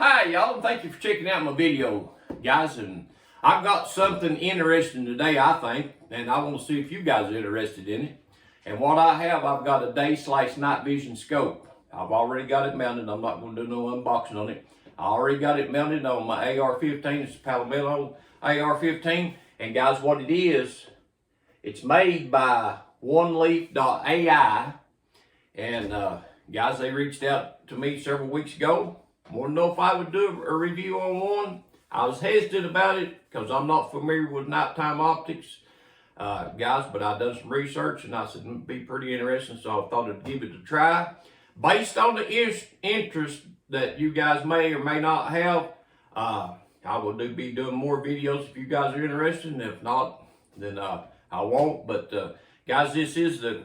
Hi y'all, and thank you for checking out my video, guys. And I've got something interesting today, I think, and I want to see if you guys are interested in it. And what I have, I've got a day-slice night vision scope. I've already got it mounted. I'm not going to do no unboxing on it. I already got it mounted on my AR-15. It's a Palomino AR-15. And guys, what it is, it's made by Oneleaf.Ai. And guys, they reached out to me several weeks ago. Wanted to know if I would do a review on one. I was hesitant about it because I'm not familiar with nighttime optics, guys, but I done some research and I said it'd be pretty interesting, so I thought I'd give it a try. Based on the interest that you guys may or may not have, I will be doing more videos if you guys are interested, and if not, then I won't. But guys, this is the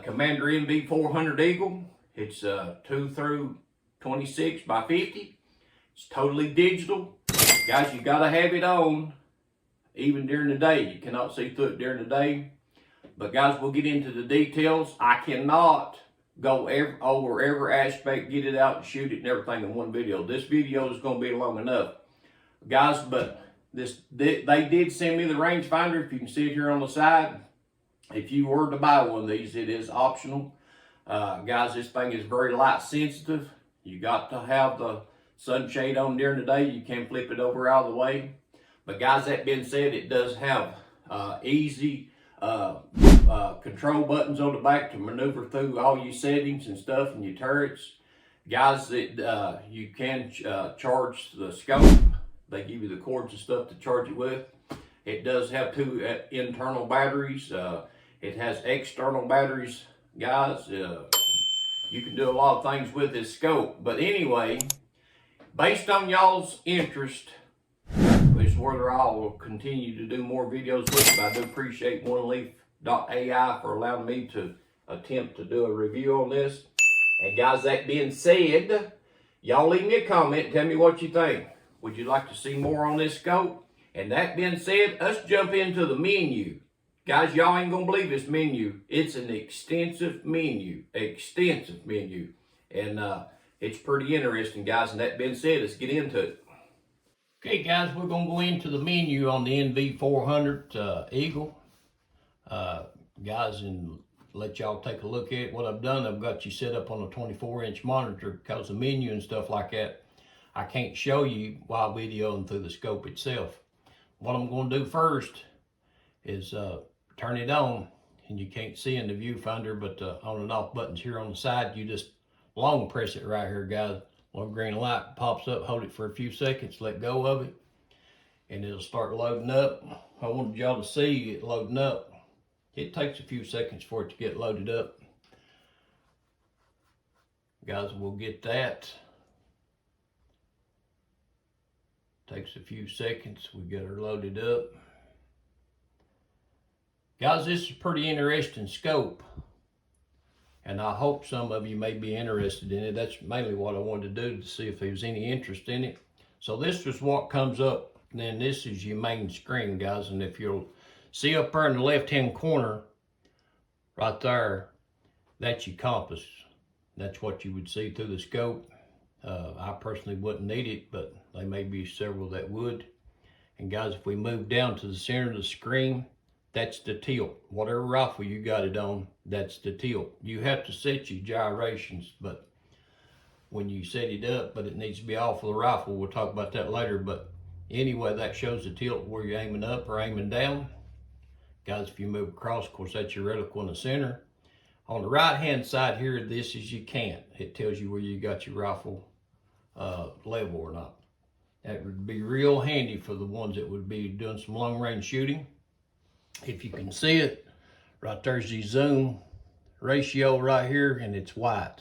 Commander NV400 Eagle. It's 2 through 26 by 50. It's totally digital. Guys, you gotta have it on even during the day. You cannot see through it during the day. But guys, we'll get into the details. I cannot go over every aspect, get it out and shoot it and everything in one video. This video is gonna be long enough. Guys, but they did send me the rangefinder. If you can see it here on the side. If you were to buy one of these, it is optional. Guys, this thing is very light sensitive. You got to have the sunshade on during the day. You can flip it over out of the way. But guys, that being said, it does have easy control buttons on the back to maneuver through all your settings and stuff and your turrets. Guys, you can charge the scope. They give you the cords and stuff to charge it with. It does have 2 internal batteries. It has external batteries, guys. You can do a lot of things with this scope. But anyway, based on y'all's interest, is whether I will continue to do more videos with it. I do appreciate Oneleaf.Ai for allowing me to attempt to do a review on this. And guys, that being said, y'all leave me a comment. Tell me what you think. Would you like to see more on this scope? And that being said, let's jump into the menu. Guys, y'all ain't gonna believe this menu. It's an extensive menu. And it's pretty interesting, guys. And that being said, let's get into it. Okay, guys, we're gonna go into the menu on the NV400 Eagle. Guys, and let y'all take a look at it. What I've done, I've got you set up on a 24-inch monitor because the menu and stuff like that, I can't show you while videoing through the scope itself. What I'm gonna do first is turn it on, and you can't see in the viewfinder, but the on and off buttons here on the side, you just long press it right here, guys. Little green light pops up, hold it for a few seconds, let go of it, and it'll start loading up. I wanted y'all to see it loading up. It takes a few seconds for it to get loaded up. Guys, we'll get that. Takes a few seconds, we get her loaded up. Guys, this is a pretty interesting scope, and I hope some of you may be interested in it. That's mainly what I wanted to do, to see if there was any interest in it. So this is what comes up, and then this is your main screen, guys. And if you'll see up there in the left-hand corner, right there, that's your compass. That's what you would see through the scope. I personally wouldn't need it, but there may be several that would. And guys, if we move down to the center of the screen, that's the tilt. Whatever rifle you got it on, that's the tilt. You have to set your gyrations, but when you set it up, but it needs to be off of the rifle. We'll talk about that later. But anyway, that shows the tilt where you're aiming up or aiming down. Guys, if you move across, of course, that's your reticle in the center. On the right-hand side here, this is your cant. It tells you where you got your rifle level or not. That would be real handy for the ones that would be doing some long-range shooting. If you can see it, right there's the zoom ratio right here, and it's white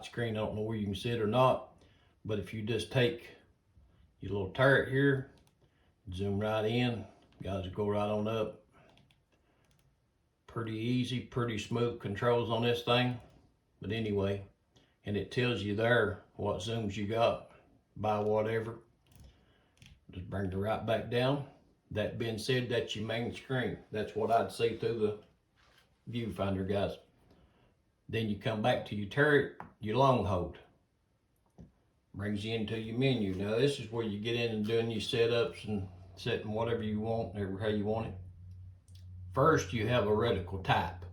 screen. I don't know where you can see it or not, but if you just take your little turret here, zoom right in, guys, go right on up. Pretty easy, pretty smooth controls on this thing. But anyway, and it tells you there what zooms you got by whatever. Just bring it right back down. That being said, that's your main screen. That's what I'd see through the viewfinder, guys. Then you come back to your turret, your long hold. Brings you into your menu. Now this is where you get in and doing your setups and setting whatever you want, how you want it. First, you have a reticle type.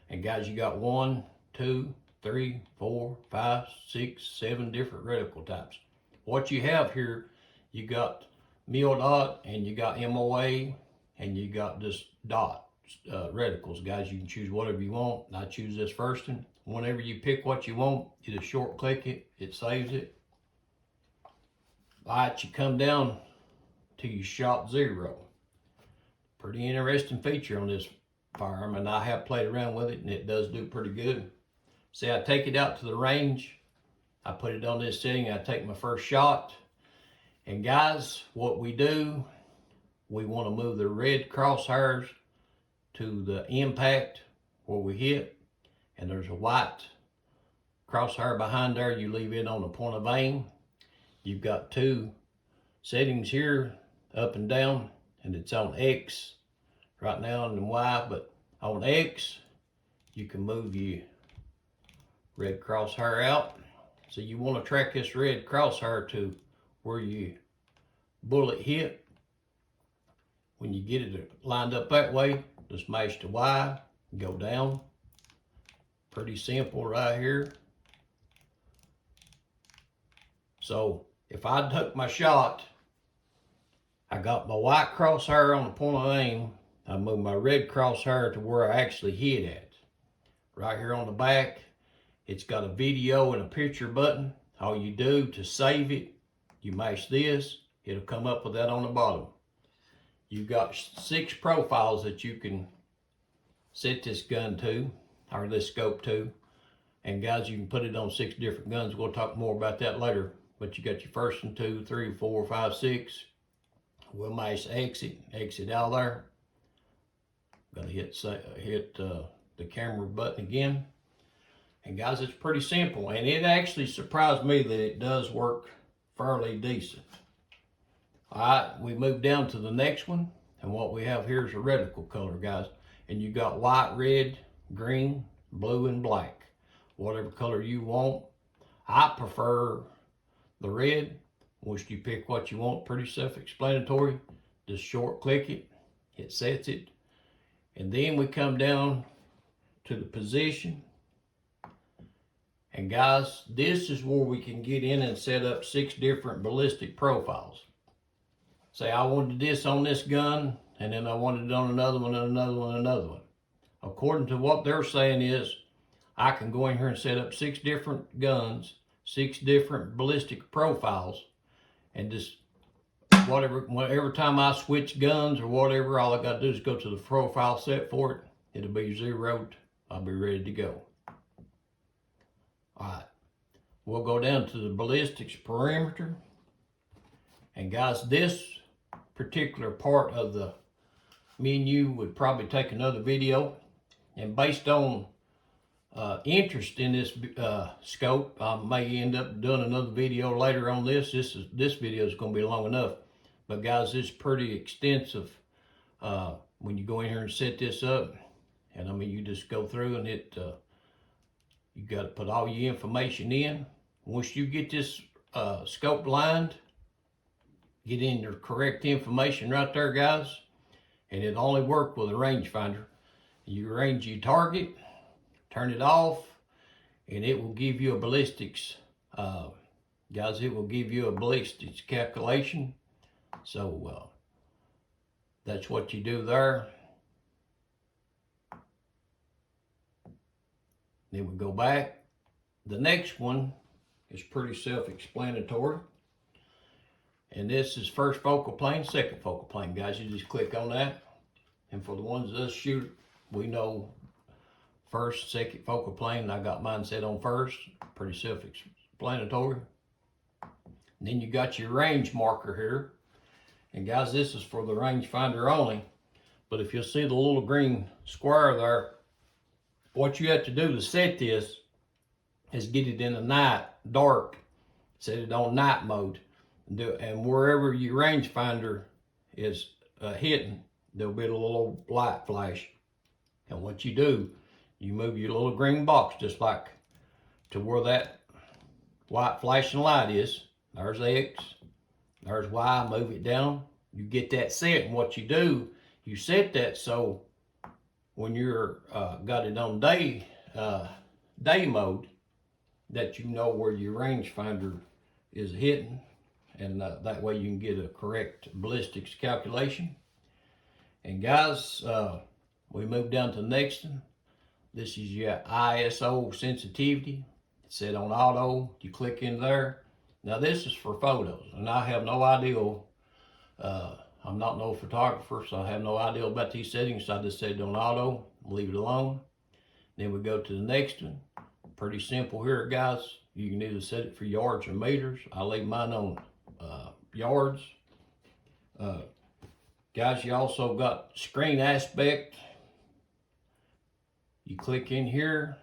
And guys, you got 1, 2, 3, 4, 5, 6, 7 different reticle types. What you have here, you got mil dot and you got MOA and you got just dot reticles. Guys, you can choose whatever you want. I choose this first one. Whenever you pick what you want, you just short click it, it saves it. All right, you come down to your shot 0. Pretty interesting feature on this firearm, and I have played around with it and it does do pretty good. See, I take it out to the range, I put it on this setting, I take my first shot, and guys, what we do, we want to move the red crosshairs to the impact where we hit, and there's a white crosshair behind there, you leave it on the point of aim. You've got 2 settings here, up and down, and it's on X right now and Y, but on X, you can move your red crosshair out. So you want to track this red crosshair to where your bullet hit. When you get it lined up that way, just mash to Y, go down. Pretty simple right here. So if I took my shot, I got my white crosshair on the point of aim, I move my red crosshair to where I actually hit at. Right here on the back, it's got a video and a picture button. All you do to save it, you mash this, it'll come up with that on the bottom. You've got 6 profiles that you can set this gun to, or this scope to. And guys, you can put it on 6 different guns. We'll talk more about that later. But you got your 1st and 2, 3, 4, 5, 6. We'll mash exit out of there. Gotta hit the camera button again. And guys, it's pretty simple. And it actually surprised me that it does work fairly decent. All right, we move down to the next one. And what we have here is a reticle color, guys. And you got white, red, green, blue, and black. Whatever color you want. I prefer the red. Once you pick what you want, pretty self-explanatory. Just short click it, it sets it. And then we come down to the position. And guys, this is where we can get in and set up 6 different ballistic profiles. Say I wanted this on this gun, and then I wanted it on another one, and another one, and another one. According to what they're saying is, I can go in here and set up 6 different guns, 6 different ballistic profiles, and just whatever time I switch guns or whatever, all I got to do is go to the profile set for it. It'll be zeroed. I'll be ready to go. All right, we'll go down to the ballistics perimeter. And guys, this particular part of the menu would probably take another video. And based on interest in this scope, I may end up doing another video later on this. This video is going to be long enough. But guys, it's pretty extensive when you go in here and set this up. And I mean, you just go through and you got to put all your information in. Once you get this scope lined, get in your correct information right there, guys. And it only works with a rangefinder. You range your target, turn it off, and it will give you a ballistics, guys, it will give you a ballistics calculation. So that's what you do there. Then we go back. The next one is pretty self-explanatory. And this is first focal plane, second focal plane, guys. You just click on that. And for the ones that shoot, we know first, second focal plane. I got mine set on first. Pretty self-explanatory. And then you got your range marker here. And guys, this is for the rangefinder only. But if you'll see the little green square there, what you have to do to set this is get it in the night, dark. Set it on night mode. And wherever your rangefinder is hitting, there'll be a little light flash. And what you do, you move your little green box just like to where that white flashing light is. There's X, there's Y, move it down. You get that set, and what you do, you set that so when you're got it on day mode, that you know where your rangefinder is hitting, and that way you can get a correct ballistics calculation. And guys, we move down to the next one. This is your ISO sensitivity. It's set on auto. You click in there. Now this is for photos, and I have no idea. I'm not no photographer, so I have no idea about these settings. So I just set it on auto, leave it alone. Then we go to the next one. Pretty simple here, guys. You can either set it for yards or meters. I leave mine on yards. Guys, you also got screen aspect. You click in here.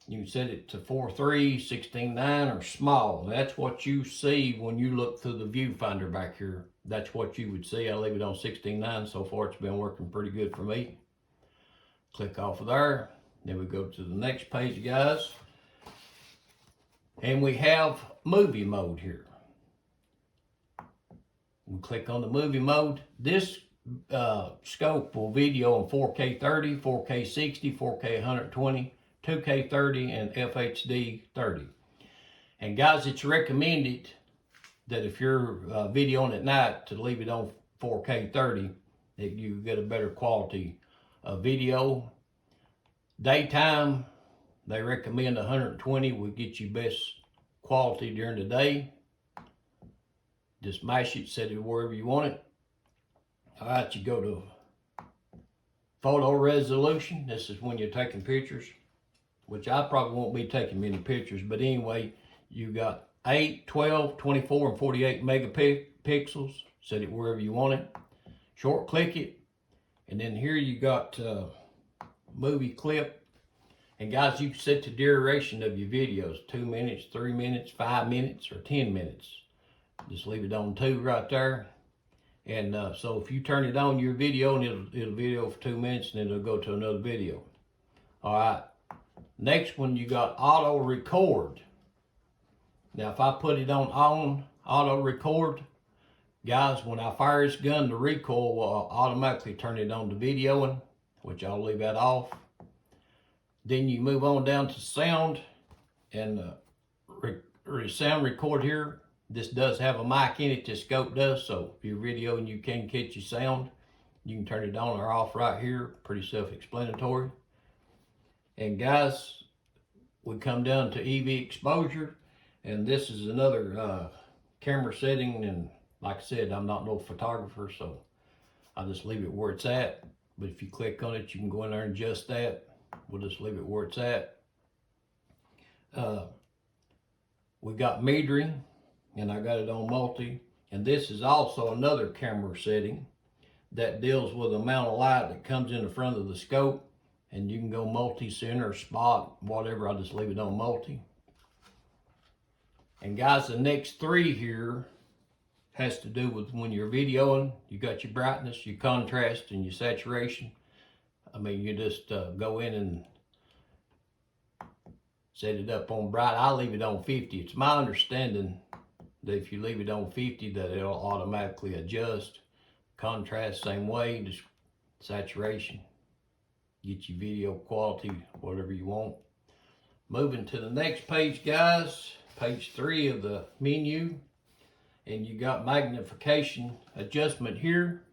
You can set it to 4:3, 16:9, or small. That's what you see when you look through the viewfinder back here. That's what you would see. I leave it on 16:9. So far, it's been working pretty good for me. Click off of there. Then we go to the next page, guys. And we have movie mode here. We click on the movie mode. This scope will video in 4K 30, 4K 60, 4K 120, 2K 30, and FHD 30. And guys, it's recommended that if you're videoing at night to leave it on 4K 30, that you get a better quality video. Daytime, they recommend 120 will get you best quality during the day. Just mash it, set it wherever you want it. All right, you go to photo resolution. This is when you're taking pictures, which I probably won't be taking many pictures, but anyway, you got 8, 12, 24, and 48 megapixels. Set it wherever you want it. Short click it, and then here you got movie clip. And guys, you can set the duration of your videos, 2 minutes, 3 minutes, 5 minutes, or 10 minutes. Just leave it on 2 right there. And so if you turn it on your video, and it'll video for 2 minutes, and then it'll go to another video. All right. Next one, you got auto record. Now, if I put it on auto record, guys, when I fire this gun, the recoil will automatically turn it on to videoing, which I'll leave that off. Then you move on down to sound, and sound record here. This does have a mic in it, this scope does, so if you're videoing, you can catch your sound. You can turn it on or off right here, pretty self-explanatory. And guys, we come down to EV exposure, and this is another camera setting, and like I said, I'm not no photographer, so I just leave it where it's at. But if you click on it, you can go in there and adjust that. We'll just leave it where it's at. We got metering, and I got it on multi. And this is also another camera setting that deals with the amount of light that comes in the front of the scope. And you can go multi-center, spot, whatever. I just leave it on multi. And guys, the next 3 here has to do with when you're videoing. You got your brightness, your contrast, and your saturation. I mean, you just go in and set it up on bright. I leave it on 50. It's my understanding that if you leave it on 50, that it'll automatically adjust. Contrast, same way, just saturation. Get your video quality, whatever you want. Moving to the next page, guys. Page 3 of the menu. And you got magnification adjustment here.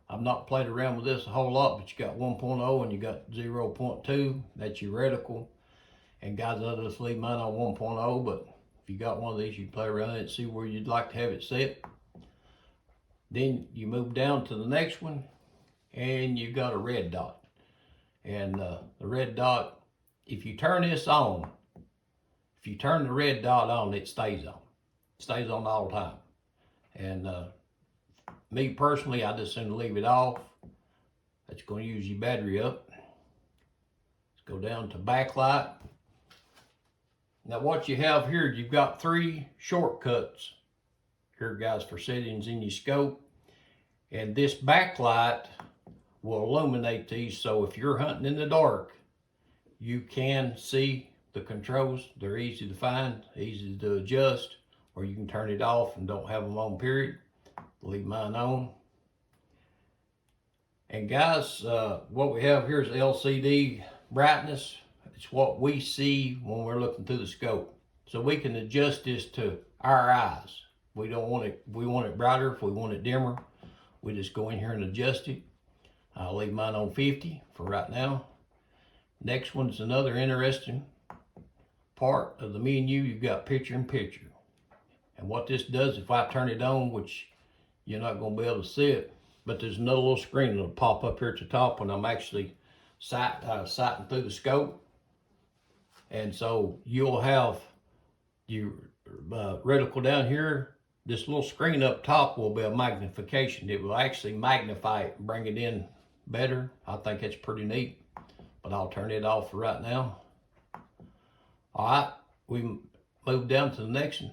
I've not played around with this a whole lot, but you got 1.0 and you got 0.2. That's your reticle. And guys, I'll just leave mine on 1.0, but if you got one of these, you can play around it and see where you'd like to have it set. Then you move down to the next one, and you got a red dot. And the red dot, if you turn this on, if you turn the red dot on, it stays on. It stays on all the time. And me personally, I just sooner leave it off. That's going to use your battery up. Let's go down to backlight. Now what you have here, you've got 3 shortcuts here, guys, for settings in your scope. And this backlight will illuminate these, so if you're hunting in the dark, you can see the controls. They're easy to find, easy to adjust, or you can turn it off and don't have them on, period. Leave mine on. And guys, what we have here is LCD brightness. It's what we see when we're looking through the scope. So we can adjust this to our eyes. We don't want it, we want it brighter. If we want it dimmer, we just go in here and adjust it. I'll leave mine on 50 for right now. Next one's another interesting part of the menu. You've got picture in picture. And what this does, if I turn it on, which you're not going to be able to see it, but there's another little screen that'll pop up here at the top when I'm actually sighting through the scope. And so you'll have your reticle down here. This little screen up top will be a magnification. It will actually magnify it and bring it in better. I think it's pretty neat, but I'll turn it off for right now. All right, we move down to the next one.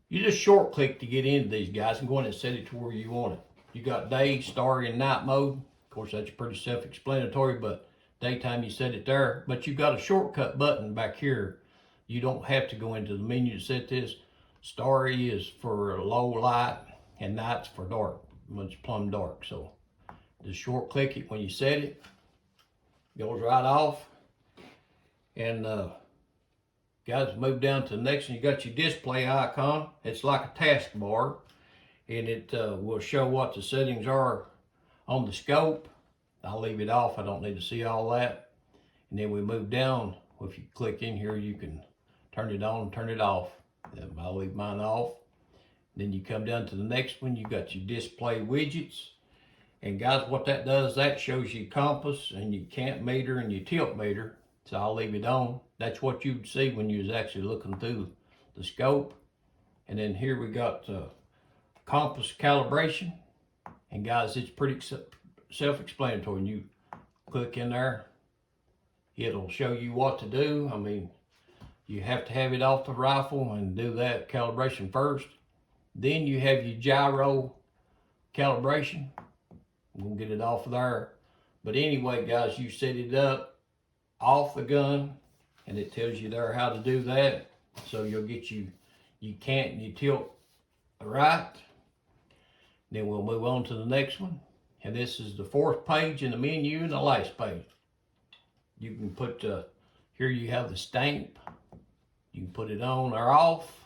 You just short click to get into these guys and go in and set it to where you want it. You got day, starry, and night mode. Of course, that's pretty self-explanatory, but daytime you set it there. But you've got a shortcut button back here. You don't have to go into the menu to set this. Starry is for low light and night's for dark, when it's plumb dark. So just short click it when you set it. Goes right off. And guys, move down to the next one. You got your display icon. It's like a taskbar, and it will show what the settings are on the scope. I'll leave it off. I don't need to see all that. And then we move down. If you click in here, you can turn it on and turn it off. I'll leave mine off. Then you come down to the next one. You got your display widgets. And guys, what that does, that shows you compass and your camp meter and your tilt meter. So I'll leave it on. That's what you'd see when you was actually looking through the scope. And then here we got compass calibration. And guys, it's pretty self-explanatory. When you click in there, it'll show you what to do. I mean, you have to have it off the rifle and do that calibration first. Then you have your gyro calibration. I'm gonna get it off of there. But anyway, guys, you set it up off the gun, and it tells you there how to do that. So you'll get you cant and you tilt right. Then we'll move on to the next one. And this is the fourth page in the menu and the last page. You can put, here you have the stamp. You can put it on or off.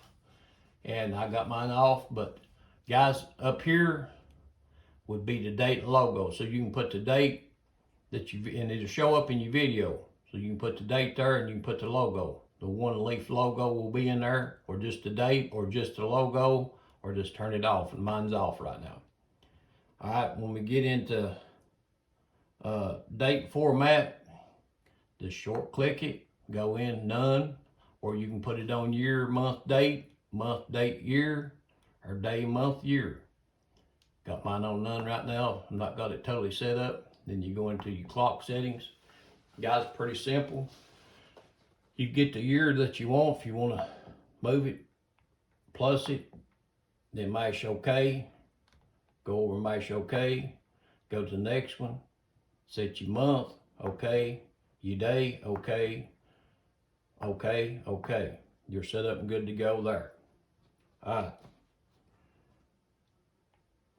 And I got mine off, but guys, up here would be the date and logo. So you can put the date that and it'll show up in your video. So you can put the date there and you can put the logo. The Oneleaf logo will be in there, or just the date, or just the logo, or just turn it off. And mine's off right now. All right, when we get into date format, just short click it, go in none, or you can put it on year, month, date, year, or day, month, year. Got mine on none right now. I've not got it totally set up. Then you go into your clock settings. Guys, pretty simple. You get the year that you want. If you want to move it, plus it, then mash OK. Go over mash OK. Go to the next one. Set your month, OK. Your day, OK. OK, OK. You're set up and good to go there. All right.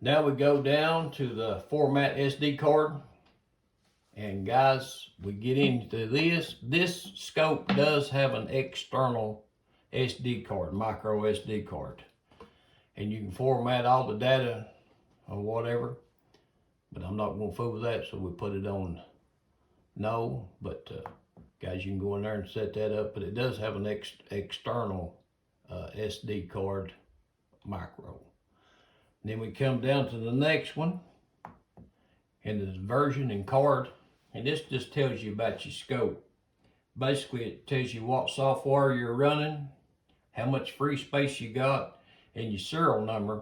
Now we go down to the format SD card. And guys, we get into this. This scope does have an external SD card, micro SD card. And you can format all the data or whatever. But I'm not going to fool with that, so we put it on no. But guys, you can go in there and set that up. But it does have an external SD card micro. And then we come down to the next one. And the version and card. And this just tells you about your scope. Basically, it tells you what software you're running, how much free space you got, and your serial number.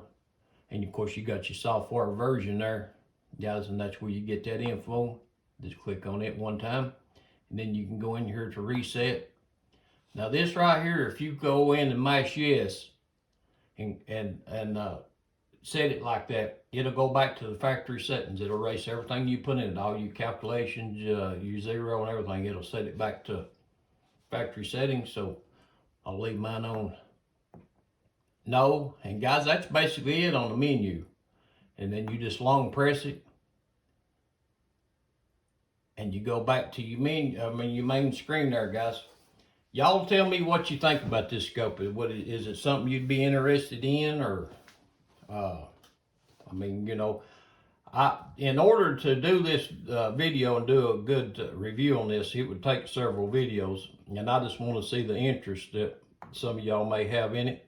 And of course, you got your software version there, guys, and that's where you get that info. Just click on it one time, and then you can go in here to reset. Now, this right here, if you go in and mash yes, and set it like that, it'll go back to the factory settings. It'll erase everything you put in it, all your calculations, your zero and everything. It'll set it back to factory settings, so I'll leave mine on no. And guys, that's basically it on the menu. And then you just long press it, and you go back to your menu. Your main screen there, guys. Y'all tell me what you think about this scope. Is it something you'd be interested in, or in order to do this video and do a good review on this, it would take several videos, and I just want to see the interest that some of y'all may have in it.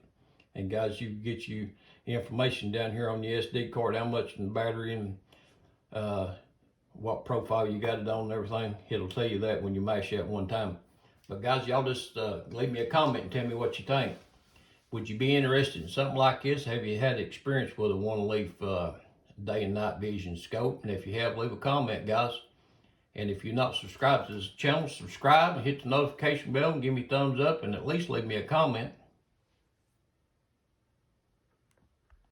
And guys, you get you information down here on the SD card, how much in the battery and what profile you got it on and everything. It'll tell you that when you mash that one time. But guys, y'all just leave me a comment and tell me what you think. Would you be interested in something like this? Have you had experience with a Oneleaf day and night vision scope? And if you have, leave a comment, guys. And if you're not subscribed to this channel, subscribe and hit the notification bell and give me a thumbs up, and at least leave me a comment.